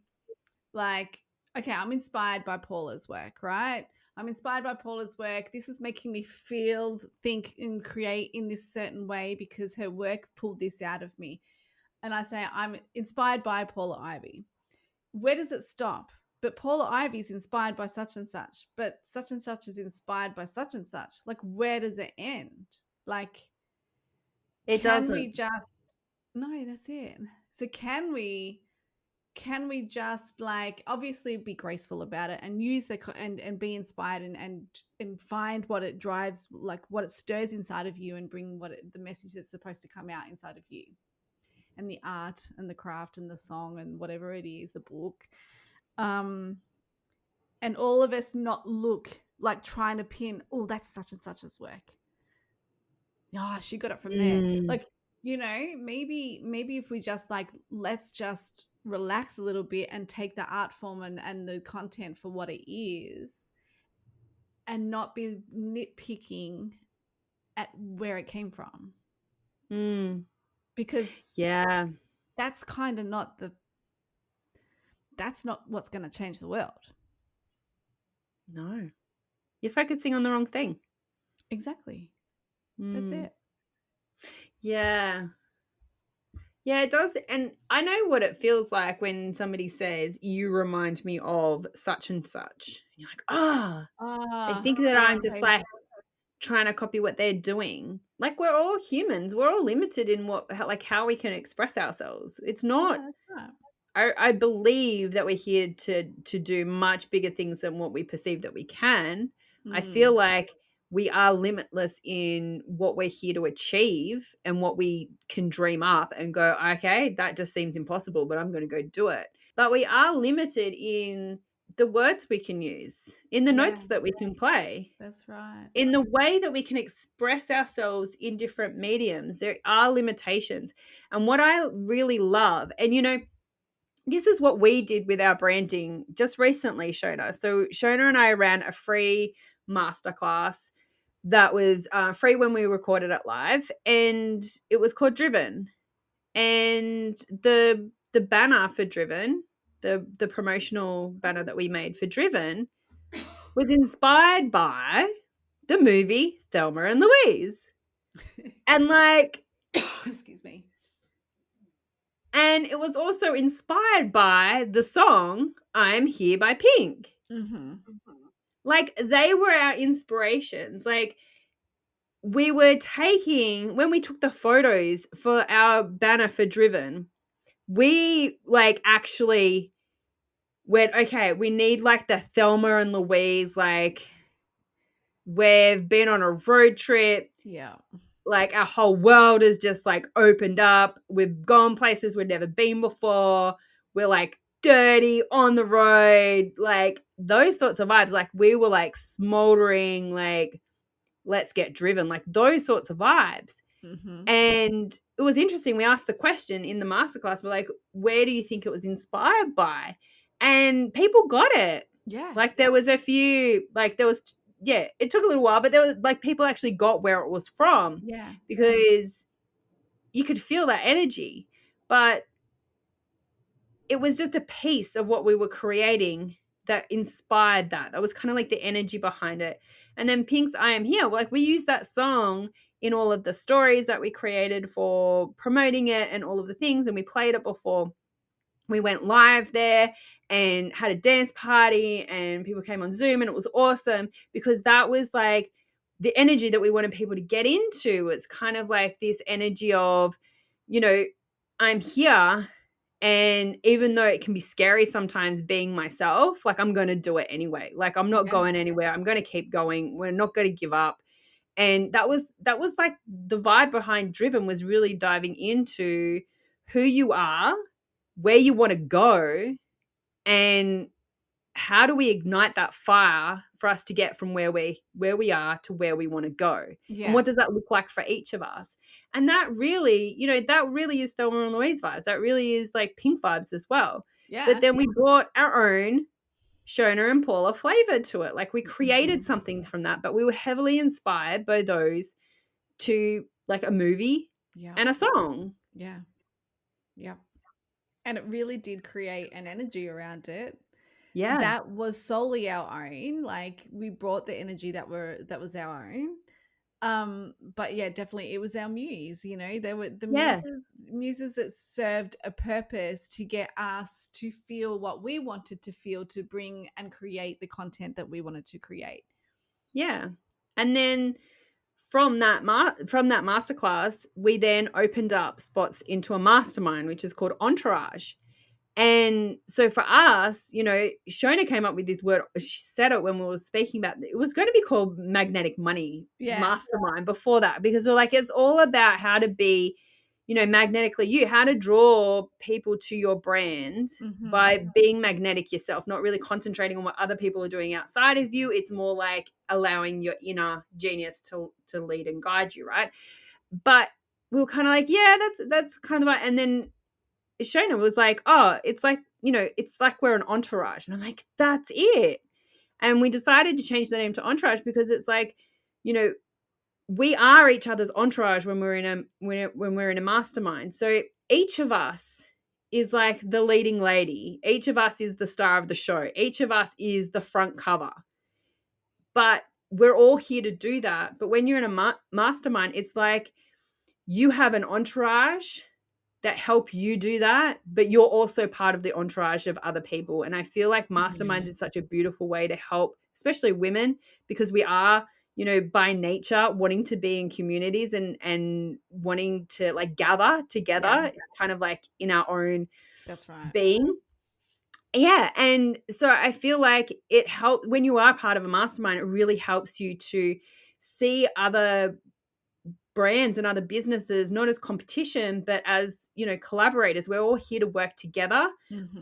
like, okay, I'm inspired by Paula's work, right? I'm inspired by Paula's work. This is making me feel, think, and create in this certain way because her work pulled this out of me. And I say, I'm inspired by Paula Ivy. Where does it stop? But Paula Ivy is inspired by such and such is inspired by such and such. Like, where does it end? Like, It can we doesn't. just, no, that's it. So, can we just like obviously be graceful about it and use and be inspired and find what it drives, like what it stirs inside of you and bring the message that's supposed to come out inside of you and the art and the craft and the song and whatever it is, the book. um and all of us not look like trying to pin, oh, that's such and such's work. Yeah, she got it from there. Mm. Like, maybe if we just like, let's just relax a little bit and take the art form and the content for what it is and not be nitpicking at where it came from. Mm. Because Yeah. that's kind of not the, that's not what's going to change the world. No. You're focusing on the wrong thing. Exactly. That's Mm. it. Yeah. Yeah, it does. And I know what it feels like when somebody says, you remind me of such and such. And you're like, ah, they Ah, think that I'm just exactly. like trying to copy what they're doing. Like, we're all humans. We're all limited in how we can express ourselves. It's not, Yeah, that's right. I believe that we're here to do much bigger things than what we perceive that we can. I feel Mm, like we are limitless in what we're here to achieve and what we can dream up and go, okay, that just seems impossible, but I'm going to go do it. But we are limited in the words we can use, in the yeah, notes that we can play, that's right. in the way that we can express ourselves in different mediums. There are limitations. And what I really love, and this is what we did with our branding just recently, Shona. So Shona and I ran a free masterclass that was free when we recorded it live, and it was called Driven. And the banner for Driven, the promotional banner that we made for Driven, was inspired by the movie Thelma and Louise. And like, Excuse me. and it was also inspired by the song I'm Here by Pink. Mm-hmm. Like, they were our inspirations. Like, we were taking, when we took the photos for our banner for Driven, we like actually went, okay, we need like the Thelma and Louise, like, we've been on a road trip. Yeah. Like, our whole world is just like opened up. We've gone places we've never been before. We're like dirty on the road, like those sorts of vibes. Like, we were like smoldering, like, let's get driven, like those sorts of vibes. Mm-hmm. And it was interesting. We asked the question in the masterclass, we're like, where do you think it was inspired by? And people got it. Yeah. Like, there was a few, like, there was, yeah, it took a little while, but there was like people actually got where it was from Yeah. because you could feel that energy. But it was just a piece of what we were creating that inspired that. That was kind of like the energy behind it. And then Pink's I Am Here, like, we used that song in all of the stories that we created for promoting it and all of the things. And we played it before we went live there and had a dance party, and people came on Zoom, and it was awesome because that was like the energy that we wanted people to get into. It's kind of like this energy of, you know, I'm here, and even though it can be scary sometimes being myself, like I'm going to do it anyway. Like I'm not going anywhere. I'm going to keep going. We're not going to give up. And that was like the vibe behind Driven, was really diving into who you are, where you want to go, and how do we ignite that fire for us to get from where we are to where we want to go. And what does that look like for each of us? And that really, that really is Thelma and Louise vibes. That really is like Pink vibes as well. But then we brought our own Shonah and Paula flavor to it. Like we created something from that, but we were heavily inspired by those to like a movie and a song. Yeah. And it really did create an energy around it. Yeah. That was solely our own. Like we brought the energy that was our own. But yeah, definitely it was our muse, there were the muses that served a purpose to get us to feel what we wanted to feel, to bring and create the content that we wanted to create. Yeah. And then from that masterclass, we then opened up spots into a mastermind, which is called Entourage. And so for us, Shona came up with this word. She said it when we were speaking about it was going to be called Magnetic Money Mastermind before that, because we're like, it's all about how to be, magnetically you, how to draw people to your brand by being magnetic yourself, not really concentrating on what other people are doing outside of you. It's more like allowing your inner genius to lead and guide you, right? But we were kind of like, yeah, that's kind of right. And then Shona was like, oh, it's like, it's like we're an entourage. And I'm like, that's it. And we decided to change the name to Entourage because it's like, we are each other's entourage when we're in a mastermind. So each of us is like the leading lady. Each of us is the star of the show. Each of us is the front cover. But we're all here to do that. But when you're in a mastermind, it's like you have an entourage that help you do that, but you're also part of the entourage of other people. And I feel like masterminds is such a beautiful way to help, especially women, because we are, by nature wanting to be in communities and wanting to like gather together, kind of like in our own being. Yeah. And so I feel like it helps when you are part of a mastermind, it really helps you to see other brands and other businesses not as competition, but as collaborators. We're all here to work together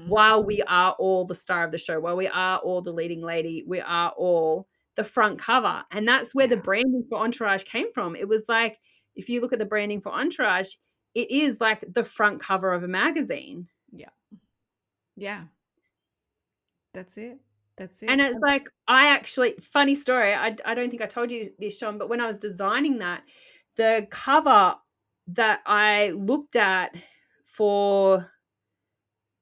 while we are all the star of the show, while we are all the leading lady, we are all the front cover. And that's where the branding for Entourage came from. It was like, if you look at the branding for Entourage, it is like the front cover of a magazine. That's it. And it's like, funny story, I don't think I told you this, Sean, but when I was designing that, the cover that I looked at for,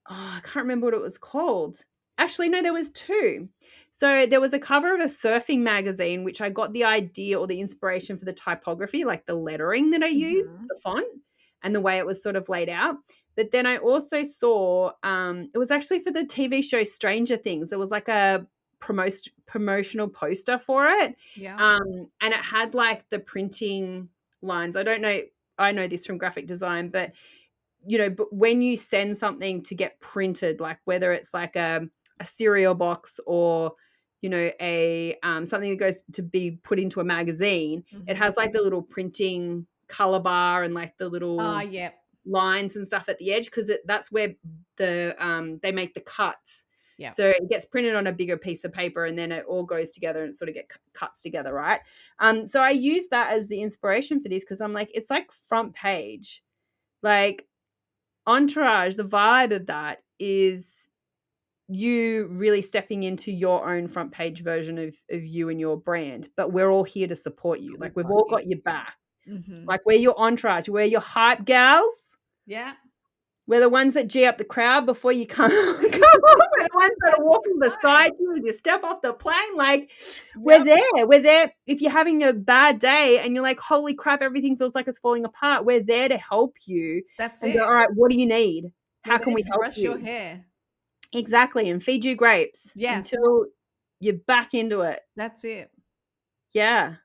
I can't remember what it was called. Actually, no, there was two. So there was a cover of a surfing magazine, which I got the idea or the inspiration for the typography, like the lettering that I used, the font, and the way it was sort of laid out. But then I also saw, it was actually for the TV show Stranger Things. There was like a promotional poster for it. And it had like the printing lines. I don't know. I know this from graphic design, but but when you send something to get printed, like whether it's like a cereal box or a something that goes to be put into a magazine, it has like the little printing color bar and like the little lines and stuff at the edge, because that's where the they make the cuts. So it gets printed on a bigger piece of paper and then it all goes together and sort of cuts together, right? So I use that as the inspiration for this, because I'm like, it's like front page, like Entourage. The vibe of that is you really stepping into your own front page version of you and your brand, but we're all here to support you. Like we've all got your back. Like we're your entourage, we're your hype gals. We're the ones that G up the crowd before you come. We're the ones that are walking beside beside you as you step off the plane. Like, we're Yep, there. We're there. If you're having a bad day and you're like, holy crap, everything feels like it's falling apart, we're there to help you that's and go, it. all right, what do you need? We're How can there we to help brush your you? hair. Exactly. And feed you grapes Yes, until you're back into it. that's it. Yeah.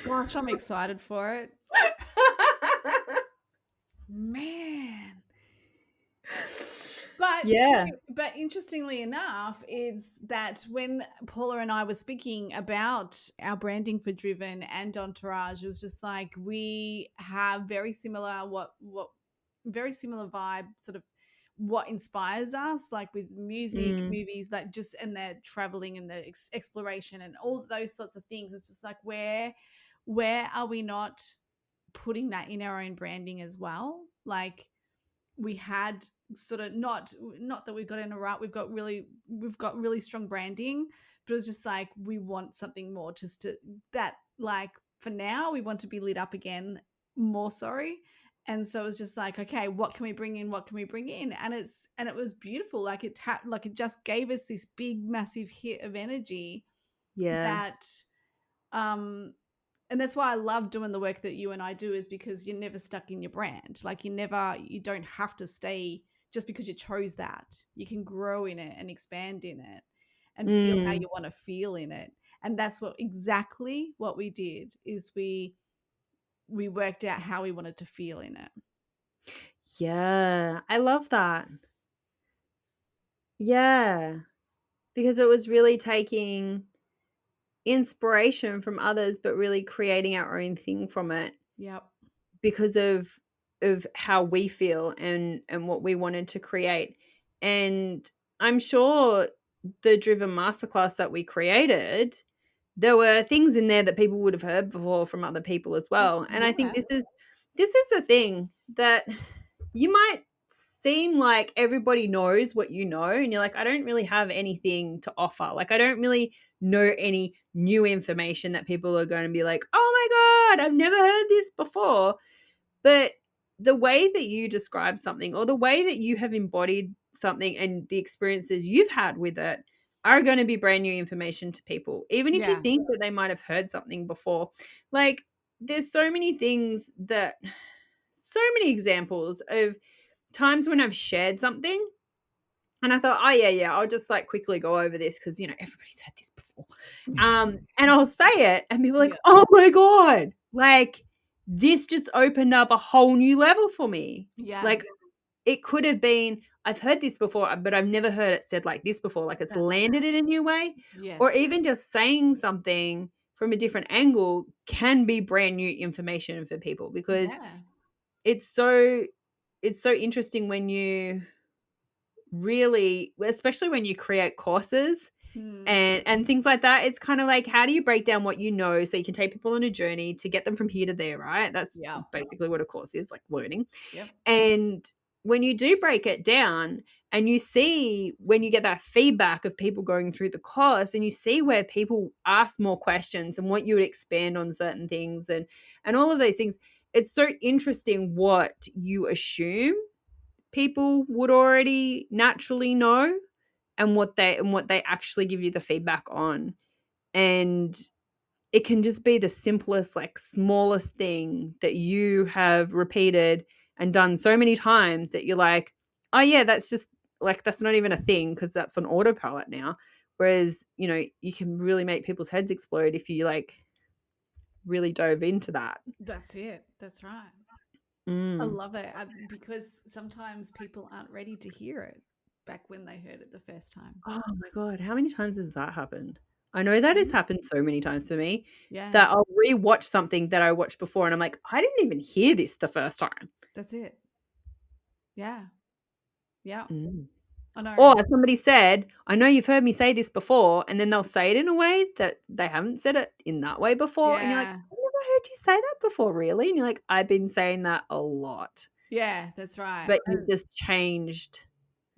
Gosh, I'm excited for it. Man. Yeah. But interestingly enough, is that when Paula and I were speaking about our branding for Driven and Entourage, it was just like we have very similar what very similar vibe, sort of what inspires us, like with music, Mm, movies, like just and the traveling and the exploration and all of those sorts of things. It's just like where are we not putting that in our own branding as well? Like we had sort of not that we've got in a rut, we've got really strong branding, but it was just like we want something more, just to that, like for now we want to be lit up again, more sorry. And so it was just like, okay, what can we bring in, what can we bring in? And it was beautiful, like like it just gave us this big massive hit of energy yeah. that um and that's why I love doing the work that you and I do, is because you're never stuck in your brand. Like you don't have to stay just because you chose that. You can grow in it and expand in it and feel how Mm, you want to feel in it. And that's exactly what we did, is we worked out how we wanted to feel in it. yeah. I love that. Yeah. Because it was really taking inspiration from others, but really creating our own thing from it Yep. because of how we feel and what we wanted to create. And I'm sure the Driven Masterclass that we created, there were things in there that people would have heard before from other people as well. And I think Yeah. this is the thing that you might seem like everybody knows what you know and you're like, I don't really have anything to offer. Like I don't really know any new information that people are going to be like, "Oh my god, I've never heard this before." But the way that you describe something or the way that you have embodied something and the experiences you've had with it are going to be brand new information to people, even if you Yeah. think that they might have heard something before. Like, there's so many things that, so many examples of times when I've shared something and I thought, oh, yeah, I'll just like quickly go over this because, everybody's heard this before. And I'll say it and people are like, Yeah. oh my God, like this just opened up a whole new level for me. Yeah. Like it could have been, I've heard this before, but I've never heard it said like this before. Like it's That's landed in a new way. Or yes. even just saying something from a different angle can be brand new information for people because Yeah. it's so it's so interesting when you really, especially when you create courses Hmm. and things like that. It's kind of like, how do you break down what you know so you can take people on a journey to get them from here to there, right? That's Yeah. basically what a course is, like learning. Yep. And when you do break it down and you see when you get that feedback of people going through the course and you see where people ask more questions and want you to expand on certain things and all of those things, it's so interesting what you assume people would already naturally know and what they actually give you the feedback on. And it can just be the simplest, like smallest thing that you have repeated and done so many times that you're like, oh yeah, that's just like that's not even a thing because that's on autopilot now. Whereas, you can really make people's heads explode if you like really dove into that. That's it. That's right. I Mm. love it, because sometimes people aren't ready to hear it back when they heard it the first time. Oh my God, how many times has that happened? I know that it's Mhm. happened so many times for me Yeah, that I'll rewatch something that I watched before and I'm like, I didn't even hear this the first time. that's it. Yeah, yeah, Mm. I know. Or somebody said, I know you've heard me say this before, and then they'll say it in a way that they haven't said it in that way before. And you're like, Yeah, I've never heard you say that before, really. And you're like, I've been saying that a lot, yeah, that's right. but you've And just changed.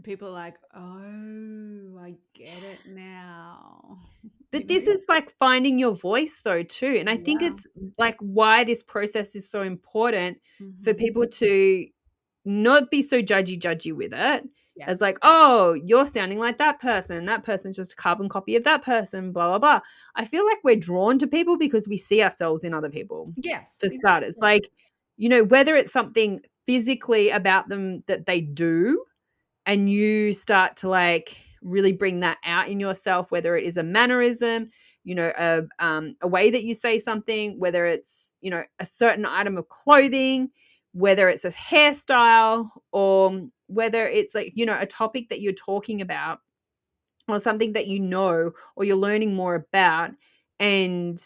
people are like, "Oh, I get it now." You But know? this is like finding your voice though too, and I think Yeah. it's like why this process is so important for Mhm. people to not be so judgy with it, as Yes. like, "Oh, you're sounding like that person. That person's just a carbon copy of that person, blah, blah, blah." I feel like we're drawn to people because we see ourselves in other people, Yes, for starters. exactly. Like, whether it's something physically about them that they do and you start to like really bring that out in yourself, whether it is a mannerism, a way that you say something, whether it's a certain item of clothing, whether it's a hairstyle, or whether it's like a topic that you're talking about, or something that or you're learning more about, and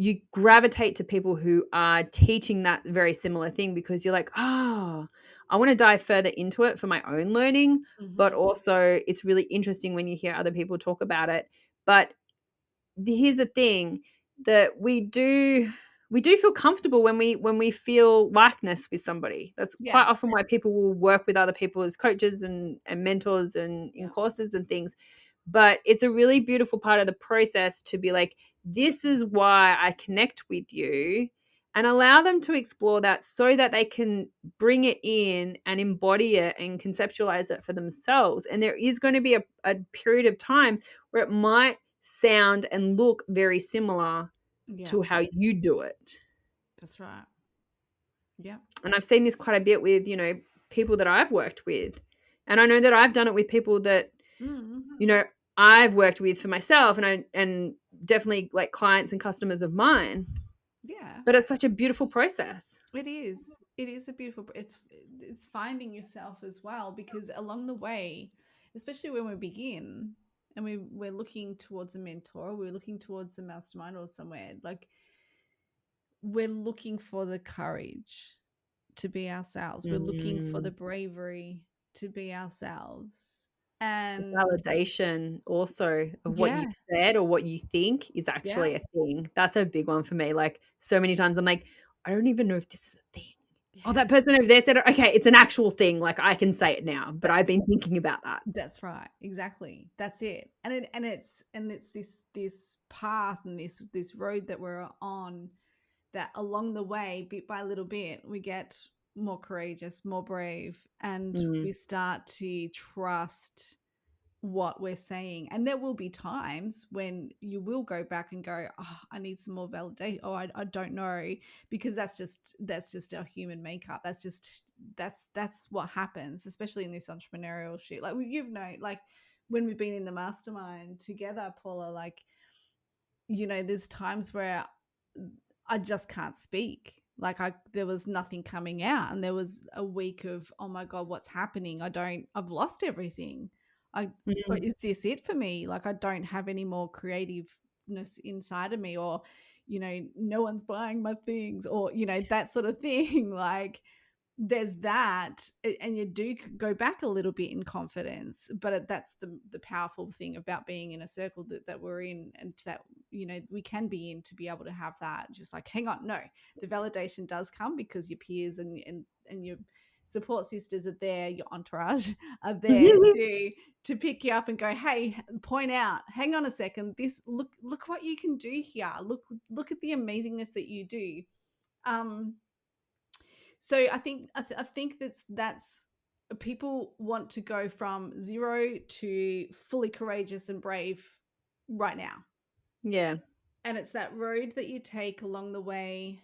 you gravitate to people who are teaching that very similar thing because you're like, "Oh, I wanna dive further into it for my own learning," but Mhm. also it's really interesting when you hear other people talk about it. But here's the thing, that we do feel comfortable when we feel likeness with somebody. That's Yeah, quite often why people will work with other people as coaches and mentors and in yeah, courses and things. But it's a really beautiful part of the process to be like, this is why I connect with you, and allow them to explore that so that they can bring it in and embody it and conceptualize it for themselves. And there is going to be a period of time where it might sound and look very similar yeah, to how you do it. that's right. Yeah. And I've seen this quite a bit with, people that I've worked with. And I know that I've done it with people that, Mhm. you know, I've worked with for myself, and definitely like clients and customers of mine. Yeah. But it's such a beautiful process. It is. It is a beautiful. It's finding yourself as well, because along the way, especially when we begin and we're looking towards a mentor, we're looking towards a mastermind or somewhere, like we're looking for the courage to be ourselves. We're looking for the Mm. bravery to be ourselves. The And validation also of what yeah, you've said or what you think is yeah, actually a thing. That's a big one for me. Like, so many times I'm like, I don't even know if this is a thing. Oh, yeah. that person over there said it. Okay, it's an actual thing. Like, I can say it now, but That I've been thinking about that. That's right. Exactly. That's it. And it's this path and this road that we're on, that along the way, bit by little bit, we get more courageous, more brave, and Mm, we start to trust what we're saying. And there will be times when you will go back and go, oh, I need some more validation. Oh, I don't know, because that's just our human makeup. That's what happens, especially in this entrepreneurial shit. Like you've known, like when we've been in the mastermind together, Paula, like there's times where I just can't speak. Like there was nothing coming out, and there was a week of, oh my god, what's happening? I've lost everything. I mm, Is this it for me? Like I don't have any more creativeness inside of me, or no one's buying my things, or that sort of thing. Like there's that, and you do go back a little bit in confidence, but that's the powerful thing about being in a circle that we're in, and that we can be in, to be able to have that, just like, hang on, no, the validation does come because your peers and your support sisters are there, your entourage are there to pick you up and go, hey, point out, hang on a second, this, look what you can do here, look at the amazingness that you do. um so I think that's people want to go from zero to fully courageous and brave right now. yeah. And it's that road that you take along the way,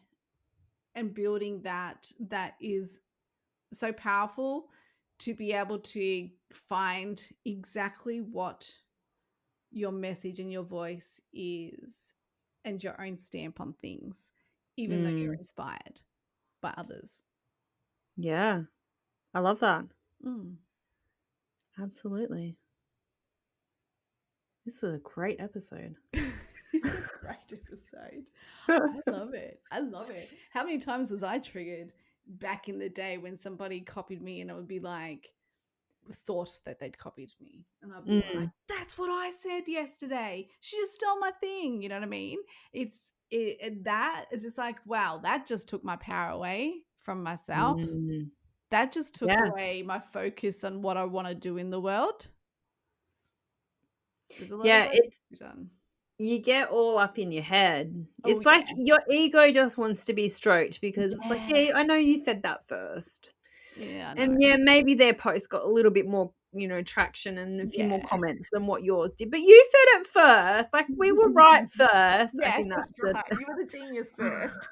and building that is so powerful, to be able to find exactly what your message and your voice is, and your own stamp on things, even though you're Mm, inspired by others. yeah. I love that. Mm. Absolutely. This is a great episode. It's a great episode. I love it. I love it. How many times was I triggered back in the day when somebody copied me, and it would be like, thought that they'd copied me, and I'd be like, Mm, that's what I said yesterday. She just stole my thing. You know what I mean? That is just like, wow, that just took my power away from myself. mm. That just took Yeah. away my focus on what I want to do in the world. There's a lot of Yeah, work it's to be done. you get all up in your head. Oh It's like yeah. your ego just wants to be stroked because it's like, Yeah. "Yeah, I know you said that first." Yeah, no. And yeah, maybe their post got a little bit more, traction and a few more Yeah. comments than what yours did. But you said it first. Like, we were right first. I Yes, think that's that's the right. You were the genius first.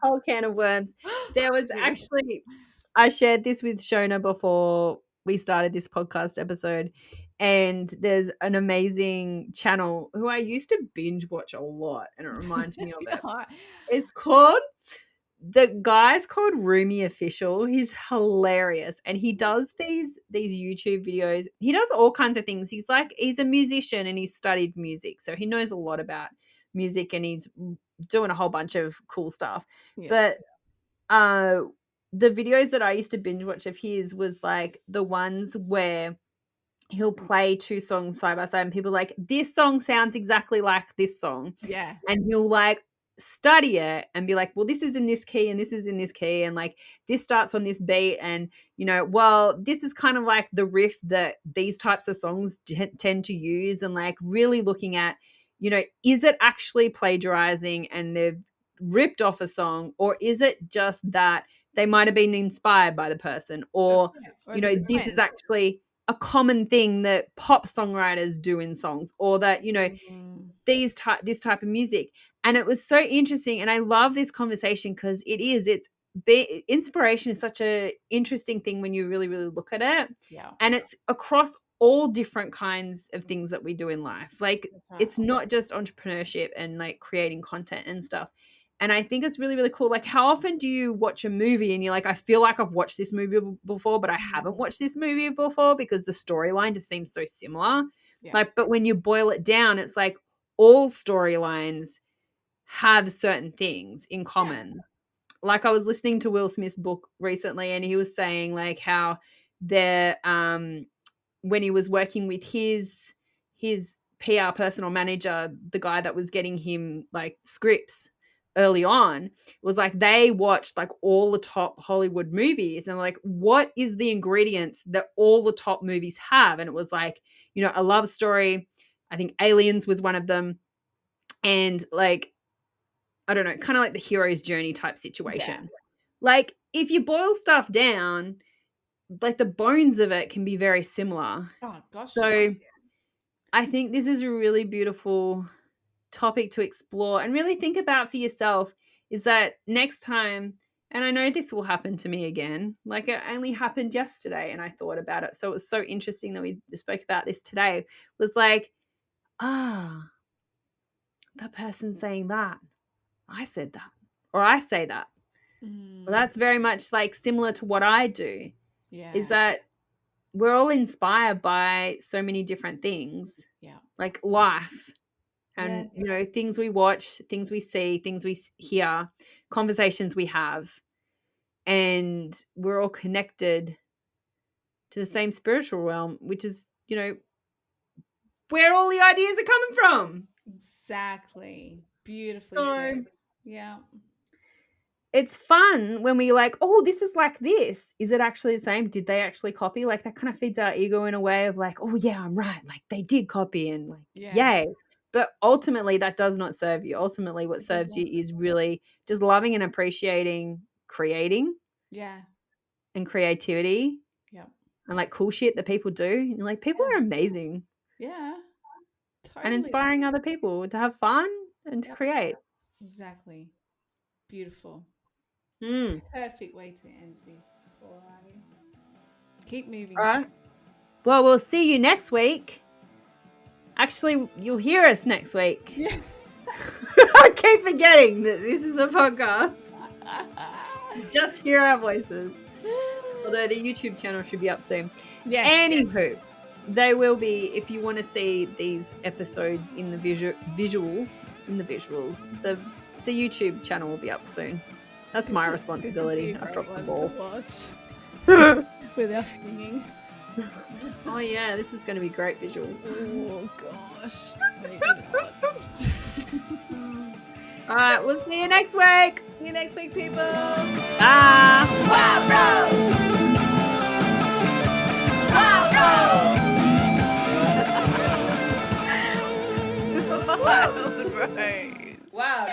whole can of worms. There was Beautiful. actually I shared this with Shona before we started this podcast episode, and there's an amazing channel who I used to binge watch a lot, and it reminds me of it. Yeah. It's called the guy's called Roomy Official. He's hilarious, and he does these YouTube videos. He does all kinds of things. He's a musician and he's studied music, so he knows a lot about music, and he's doing a whole bunch of cool stuff. Yeah. But uh the videos that I used to binge watch of his was like the ones where he'll play two songs side by side and people are like, this song sounds exactly like this song. Yeah. And he'll like study it and be like, well, this is in this key and this is in this key. And like, this starts on this beat. And, well, this is kind of like the riff that these types of songs tend to use. And like really looking at, is it actually plagiarizing and they've ripped off a song, or is it just that they might have been inspired by the person, or, Or is it the this trend? is actually a common thing that pop songwriters do in songs, or that, this type of music. And it was so interesting. And I love this conversation because inspiration is such a interesting thing when you really, really look at it. Yeah. And it's across all different kinds of things that we do in life. Like, That's right. it's not just entrepreneurship and like creating content and stuff. And I think it's really, really cool. Like, how often do you watch a movie and you're like, I feel like I've watched this movie before, but I haven't watched this movie before because the storyline just seems so similar. Yeah. Like, but when you boil it down, it's like all storylines have certain things in common. Yeah. Like, I was listening to Will Smith's book recently, and he was saying like how when he was working with his PR person or manager, the guy that was getting him like scripts early on, was like they watched like all the top Hollywood movies and like, what is the ingredients that all the top movies have? And it was like, a love story. I think Aliens was one of them. And like, I don't know, kind of like the hero's journey type situation. Yeah. Like, if you boil stuff down, like the bones of it can be very similar. Oh gosh. So yeah. I think this is a really beautiful topic to explore and really think about for yourself, is that next time, and I know this will happen to me again, like it only happened yesterday and I thought about it. So it was so interesting that we spoke about this today, was like, that person saying that, I said that, or I say that. Well, that's very much like similar to what I do. Yeah. Is that we're all inspired by so many different things. Yeah. Like life. And, things we watch, things we see, things we hear, conversations we have. And we're all connected to the same spiritual realm, which is, where all the ideas are coming from. Exactly. Beautifully said. Yeah. It's fun when we like, oh, this is like this. Is it actually the same? Did they actually copy? Like, that kind of feeds our ego in a way of like, oh, yeah, I'm right. Like, they did copy and like, yay. But ultimately, that does not serve you. Ultimately, what serves you is really just loving and appreciating creating. Yeah. And creativity. Yeah. And like cool shit that people do. And like, people are amazing. Yeah. Totally. And inspiring other people to have fun and to create. Exactly. Beautiful. Perfect way to end this. Alrighty. Keep moving. All right. Well, we'll see you next week. Actually, you'll hear us next week. Yeah. I keep forgetting that this is a podcast. Just hear our voices. Although the YouTube channel should be up soon. Yeah. Anywho, they will be, if you want to see these episodes in the visuals, the YouTube channel will be up soon. That's my responsibility. I've dropped the ball. With our singing. Oh yeah, this is going to be great visuals. Oh gosh. All right, we'll see you next week. See you next week, people. Bye. Wild Rose! Wild Rose! Wild Rose. Wow.